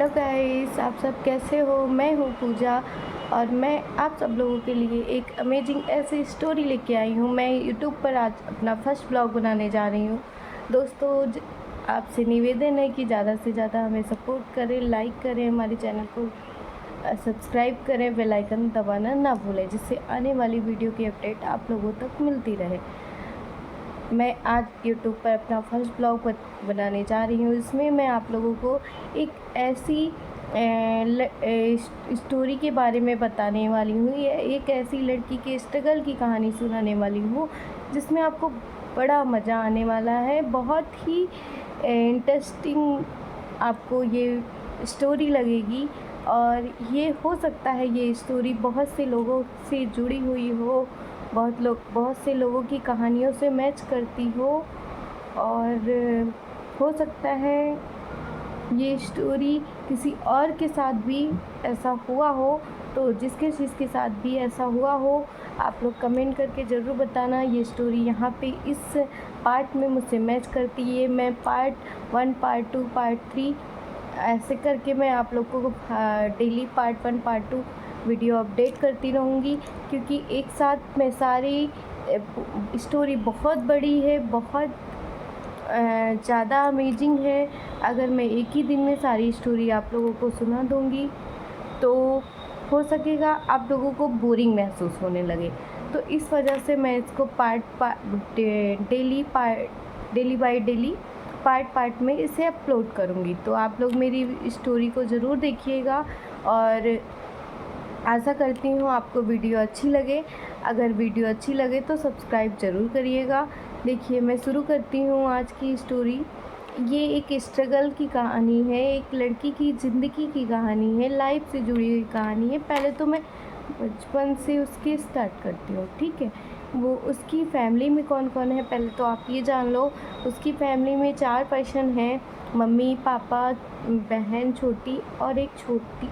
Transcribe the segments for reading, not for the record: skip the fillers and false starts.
Hello guys, आप सब कैसे हो। मैं हूँ पूजा और मैं आप सब लोगों के लिए एक अमेजिंग ऐसी स्टोरी लेके आई हूँ। मैं यूट्यूब पर आज अपना फर्स्ट ब्लॉग बनाने जा रही हूँ। दोस्तों, आपसे निवेदन है कि ज़्यादा से ज़्यादा हमें सपोर्ट करें, लाइक करें, हमारे चैनल को सब्सक्राइब करें, बेल आइकन दबाना ना भूलें, जिससे आने वाली वीडियो की अपडेट आप लोगों तक मिलती रहे। मैं आज यूट्यूब पर अपना फर्स्ट ब्लॉग बनाने जा रही हूँ। इसमें मैं आप लोगों को एक ऐसी स्टोरी के बारे में बताने वाली हूँ, या एक ऐसी लड़की के स्ट्रगल की कहानी सुनाने वाली हूँ, जिसमें आपको बड़ा मज़ा आने वाला है। बहुत ही इंटरेस्टिंग आपको ये स्टोरी लगेगी, और ये हो सकता है ये स्टोरी बहुत से लोगों से जुड़ी हुई हो, बहुत से लोगों की कहानियों से मैच करती हो, और हो सकता है ये स्टोरी किसी और के साथ भी ऐसा हुआ हो। तो जिसके साथ भी ऐसा हुआ हो, आप लोग कमेंट करके ज़रूर बताना। ये स्टोरी यहाँ पे इस पार्ट में मुझसे मैच करती है। मैं पार्ट 1, पार्ट 2, पार्ट 3 ऐसे करके मैं आप लोगों को daily part 1, part 2 video update करती रहूँगी, क्योंकि एक साथ मैं सारी स्टोरी बहुत बड़ी है, बहुत ज़्यादा अमेजिंग है। अगर मैं एक ही दिन में सारी स्टोरी आप लोगों को सुना दूँगी तो हो सकेगा आप लोगों को बोरिंग महसूस होने लगे। तो इस वजह से मैं इसको डेली बाय डेली पार्ट में इसे अपलोड करूँगी। तो आप लोग मेरी स्टोरी को ज़रूर देखिएगा, और आशा करती हूँ आपको वीडियो अच्छी लगे। अगर वीडियो अच्छी लगे तो सब्सक्राइब ज़रूर करिएगा। देखिए, मैं शुरू करती हूँ आज की स्टोरी। ये एक स्ट्रगल की कहानी है, एक लड़की की ज़िंदगी की कहानी है, लाइफ से जुड़ी हुई कहानी है। पहले तो मैं बचपन से उसके स्टार्ट करती हूँ, ठीक है। वो उसकी फैमिली में कौन कौन है पहले तो आप ये जान लो। उसकी फैमिली में 4 पर्सन हैं, मम्मी, पापा, बहन छोटी और एक छोटी,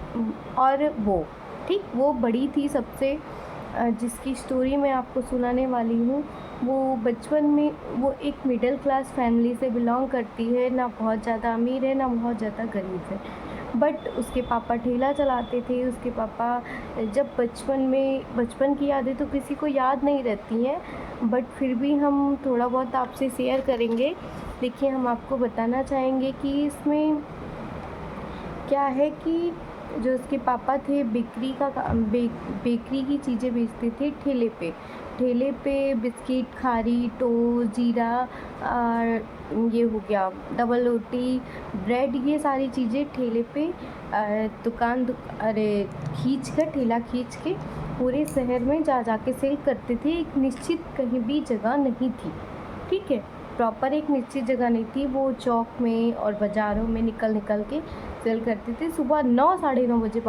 और वो, ठीक, वो बड़ी थी सबसे। जिसकी स्टोरी मैं आपको सुनाने वाली हूँ, वो बचपन में वो एक मिडिल क्लास फैमिली से बिलोंग करती है। ना बहुत ज़्यादा अमीर है, ना बहुत ज़्यादा गरीब है, बट उसके पापा ठेला चलाते थे। उसके पापा जब बचपन की यादें तो किसी को याद नहीं रहती हैं, बट फिर भी हम थोड़ा बहुत आपसे शेयर करेंगे। देखिए, हम आपको बताना चाहेंगे कि इसमें क्या है कि जो उसके पापा थे बेकरी की चीज़ें बेचते थे ठेले पे बिस्किट, खारी, टोस्ट, जीरा, और ये हो गया डबल रोटी, ब्रेड, ये सारी चीज़ें ठेले पे ठेला खींच के पूरे शहर में जा के सेल करते थे। एक निश्चित कहीं भी जगह नहीं थी, ठीक है, प्रॉपर एक निश्चित जगह नहीं थी। वो चौक में और बाज़ारों में निकल के सेल करते थे। सुबह 9 साढ़े 9 बजे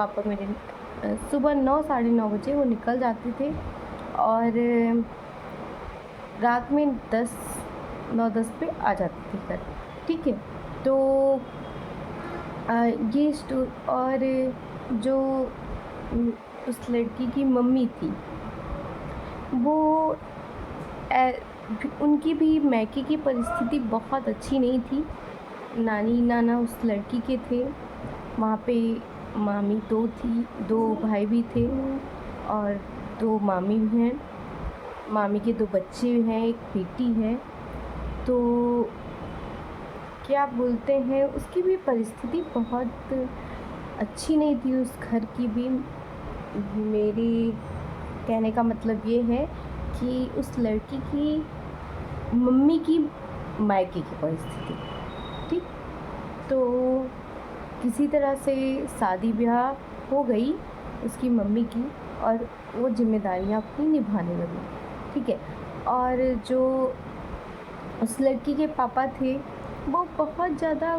सुबह 9 साढ़े 9 बजे वो निकल जाते थे, और रात में 9-10 पे आ जाते थे घर, ठीक है। तो और जो उस लड़की की मम्मी थी, वो उनकी भी मैके की परिस्थिति बहुत अच्छी नहीं थी। नानी नाना उस लड़की के थे। वहाँ पे मामी 2 थी, 2 भाई भी थे, और 2 मामी भी हैं। मामी के 2 बच्चे हैं, एक बेटी है। तो क्या बोलते हैं, उसकी भी परिस्थिति बहुत अच्छी नहीं थी उस घर की भी। मेरे कहने का मतलब ये है कि उस लड़की की मम्मी की मायके की परिस्थिति, ठीक। तो किसी तरह से शादी ब्याह हो गई उसकी मम्मी की, और वो जिम्मेदारियां अपनी निभाने लगी, ठीक है। और जो उस लड़की के पापा थे, वो बहुत ज़्यादा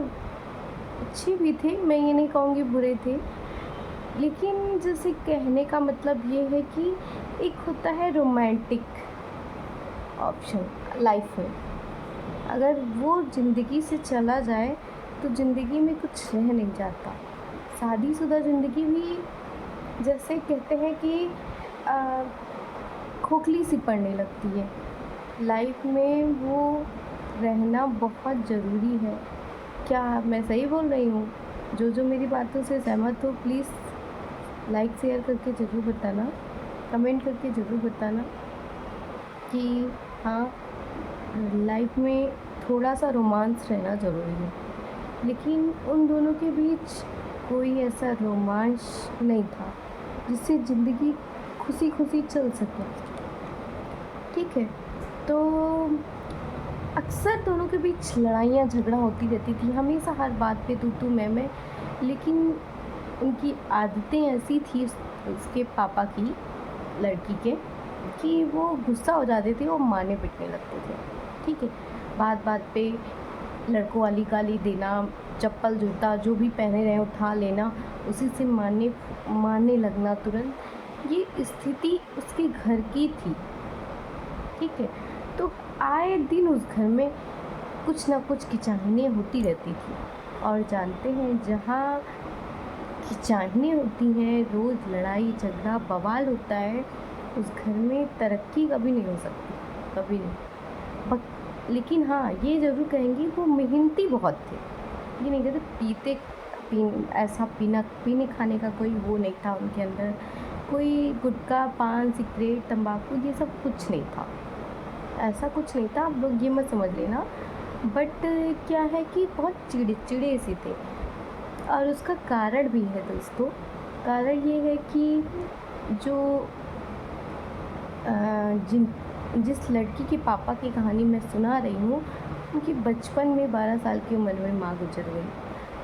अच्छे भी थे, मैं ये नहीं कहूँगी बुरे थे, लेकिन जैसे कहने का मतलब ये है कि एक होता है रोमांटिक ऑप्शन लाइफ में, अगर वो ज़िंदगी से चला जाए तो ज़िंदगी में कुछ रह नहीं जाता। शादीशुदा ज़िंदगी भी जैसे कहते हैं कि खोखली सी पड़ने लगती है। लाइफ में वो रहना बहुत ज़रूरी है। क्या मैं सही बोल रही हूँ? जो मेरी बातों से सहमत हो प्लीज़ लाइक शेयर करके ज़रूर बताना, कमेंट करके ज़रूर बताना कि हाँ, लाइफ में थोड़ा सा रोमांस रहना ज़रूरी है। लेकिन उन दोनों के बीच कोई ऐसा रोमांस नहीं था जिससे ज़िंदगी खुशी खुशी चल सके। ठीक है, तो अक्सर दोनों के बीच लड़ाइयाँ झगड़ा होती रहती थी, हमेशा हर बात पे तू मैं। लेकिन उनकी आदतें ऐसी थी उसके पापा की, लड़की के, कि वो गुस्सा हो जाते थे, वो मारने पीटने लगते थे। ठीक है, बात बात पे लड़कों वाली गाली देना, चप्पल जूता जो भी पहने रहे उठा लेना, उसी से मारने लगना तुरंत। ये स्थिति उसके घर की थी। ठीक है, तो आए दिन उस घर में कुछ ना कुछ किचाहने होती रहती थी। और जानते हैं, जहाँ किचाहने होती हैं, रोज़ लड़ाई झगड़ा बवाल होता है, उस घर में तरक्की कभी नहीं हो सकती, कभी नहीं। लेकिन हाँ, ये ज़रूर कहेंगी वो मेहनती बहुत थे। ये नहीं कहते ऐसा पीने खाने का कोई वो नहीं था उनके अंदर, कोई गुटखा पान सिगरेट तंबाकू ये सब कुछ नहीं था, ऐसा कुछ नहीं था, आप लोग ये मत समझ लेना। बट क्या है कि बहुत चिड़चिड़े से थे, और उसका कारण भी है दोस्तों। कारण ये है कि जो जिस लड़की के पापा की कहानी मैं सुना रही हूँ, उनकी बचपन में 12 साल की उम्र में माँ गुजर गई।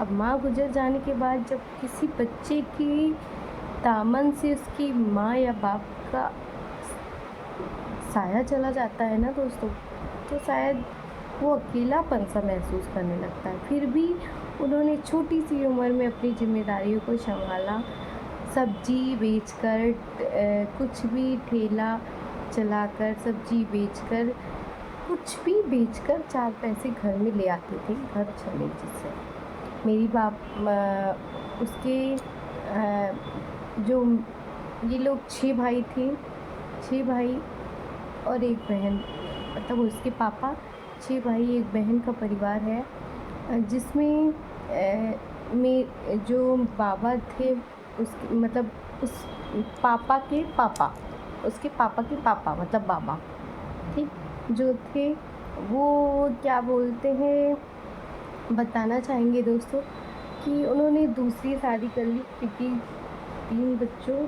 अब माँ गुजर जाने के बाद जब किसी बच्चे की दामन से उसकी माँ या बाप का साया चला जाता है ना दोस्तों, तो शायद वो अकेलापन सा महसूस करने लगता है। फिर भी उन्होंने छोटी सी उम्र में अपनी जिम्मेदारियों को संभाला, सब्जी बेचकर, कुछ भी ठेला चलाकर, सब्जी बेचकर, कुछ भी बेचकर 4 पैसे घर में ले आते थे, घर चले जिससे। मेरी उसके जो ये लोग 6 भाई थे, 6 भाई और 1 बहन, मतलब उसके पापा, 6 भाई 1 बहन का परिवार है, जिसमें में जो बाबा थे उसके मतलब उस पापा के पापा, उसके पापा के पापा मतलब बाबा, ठीक, जो थे वो क्या बोलते हैं, बताना चाहेंगे दोस्तों कि उन्होंने दूसरी शादी कर ली, क्योंकि 3 बच्चों